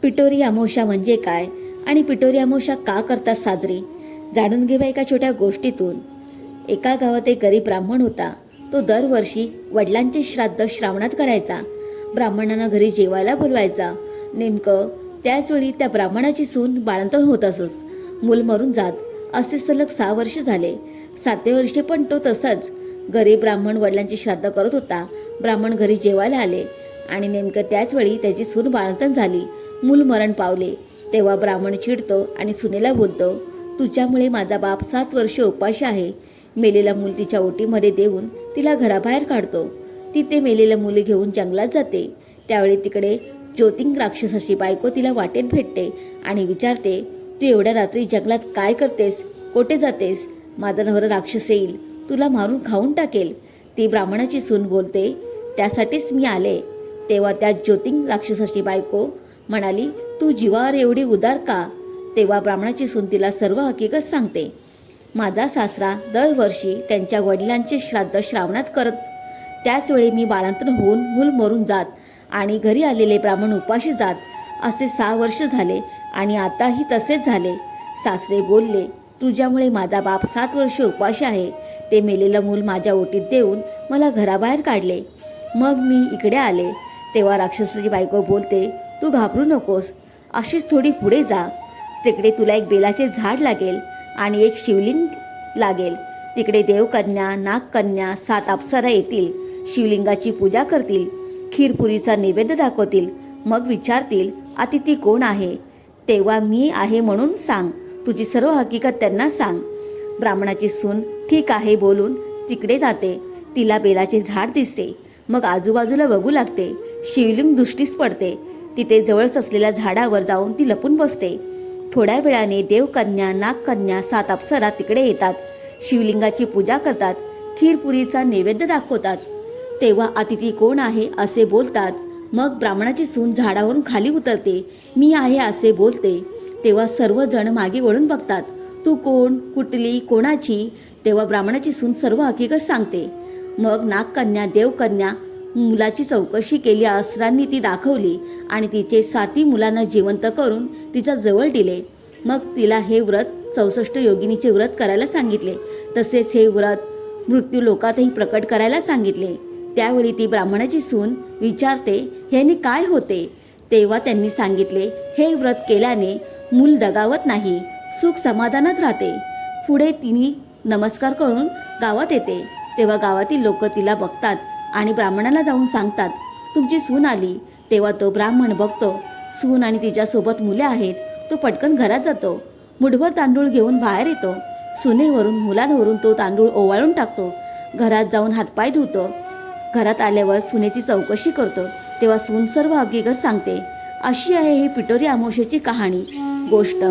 पिटोरी अमावस्या म्हणजे काय आणि पिटोरी अमावस्या का करतात साजरी, जाणून घेऊया एका छोट्या गोष्टीतून. एका गावात एक गरीब ब्राह्मण होता. तो दरवर्षी वडिलांचे श्राद्ध श्रावणात करायचा. ब्राह्मणांना घरी जेवायला बोलवायचा. नेमकं त्याचवेळी त्या ब्राह्मणाची सून बाळंतण होत असच. मूल मरून जात. असे सलग 6 वर्ष झाले. 7व्या वर्षी पण तो तसाच गरीब ब्राह्मण वडिलांचे श्राद्ध करत होता. ब्राह्मण घरी जेवायला आले आणि नेमकं त्याचवेळी त्याची सून बाळंतण झाली. मूल मरण पावले. तेव्हा ब्राह्मण चिडतो आणि सुनेला बोलतो, तुझ्यामुळे माझा बाप 7 वर्ष उपाशी आहे. मेलेला मूल तिच्या ओटीमध्ये देऊन तिला घराबाहेर काढतो. ती ते मेलेलं मूल घेऊन जंगलात जाते. त्यावेळी तिकडे ज्योतिंग राक्षसाची बायको तिला वाटेत भेटते आणि विचारते, तू एवढ्या रात्री जंगलात काय करतेस, कोठे जातेस? माझा नवरा राक्षस येईल, तुला मारून खाऊन टाकेल. ती ब्राह्मणाची सून बोलते, त्यासाठीच मी आले. तेव्हा त्या ज्योतिंग राक्षसाची बायको म्हणाली, तू जीवावर एवढी उदार का? तेव्हा ब्राह्मणाची सून तिला सर्व हकीकत सांगते. माझा सासरा दरवर्षी त्यांच्या वडिलांचे श्राद्ध श्रावणात करत. त्याचवेळी मी बाळंतण होऊन मूल मरून जात आणि घरी आलेले ब्राह्मण उपाशी जात. असे 6 वर्ष झाले आणि आताही तसेच झाले. सासरे बोलले, तुझ्यामुळे माझा बाप 7 वर्ष उपाशी आहे. ते मेलेलं मूल माझ्या ओटीत देऊन मला घराबाहेर काढले. मग मी इकडे आले. तेव्हा राक्षसाची बायको बोलते, तू घाबरू नकोस, अशीच थोडी पुढे जा. तिकडे तुला एक बेलाचे झाड लागेल आणि एक शिवलिंग लागेल. तिकडे देवकन्या, नागकन्या, 7 अप्सरा येतील. शिवलिंगाची पूजा करतील. खीरपुरीचा नैवेद्य दाखवतील. मग विचारतील, अतिथी कोण आहे? तेव्हा मी आहे म्हणून सांग. तुझी सर्व हकीकत त्यांना सांग. ब्राह्मणाची सून ठीक आहे बोलून तिकडे जाते. तिला बेलाचे झाड दिसते. मग आजूबाजूला बघू लागते. शिवलिंग दृष्टीस पडते. तिथे जवळच असलेल्या झाडावर जाऊन ती लपून बसते. थोड्या वेळाने देवकन्या, नागकन्या, 7 अप्सरा तिकडे येतात. शिवलिंगाची पूजा करतात. खीरपुरीचा नैवेद्य दाखवतात. तेव्हा अतिथी कोण आहे असे बोलतात. मग ब्राह्मणाची सून झाडावरून खाली उतरते. मी आहे असे बोलते. तेव्हा सर्वजण मागे वळून बघतात. तू कोण, कुठली, कोणाची? तेव्हा ब्राह्मणाची सून सर्व हकीकत सांगते. मग नागकन्या, देवकन्या मुलाची चौकशी केली. असरांनी ती दाखवली आणि तिचे 7 मुलांना जिवंत करून तिच्या जवळ दिले. मग तिला हे व्रत 64 योगिनीचे व्रत करायला सांगितले. तसेच हे व्रत मृत्यू लोकातही प्रकट करायला सांगितले. त्यावेळी ती ब्राह्मणाची सून विचारते, ह्याने काय होते? तेव्हा त्यांनी सांगितले, हे व्रत केल्याने मूल दगावत नाही, सुख समाधानात राहते. पुढे तिने नमस्कार करून गावात येते. तेव्हा गावातील लोक तिला बघतात आणि ब्राह्मणाला जाऊन सांगतात, तुमची सून आली. तेव्हा तो ब्राह्मण बघतो सून आणि तिच्यासोबत मुले आहेत. तो पटकन घरात जातो. मुठभर तांदूळ घेऊन बाहेर येतो. सुनेवरून, मुलांवरून तो तांदूळ ओवाळून टाकतो. घरात जाऊन हातपाय धुतो. घरात आल्यावर सुनेची चौकशी करतो. तेव्हा सून सर्व हकीकत सांगते. अशी आहे ही पिटोरी अमावस्येची कहाणी, गोष्ट.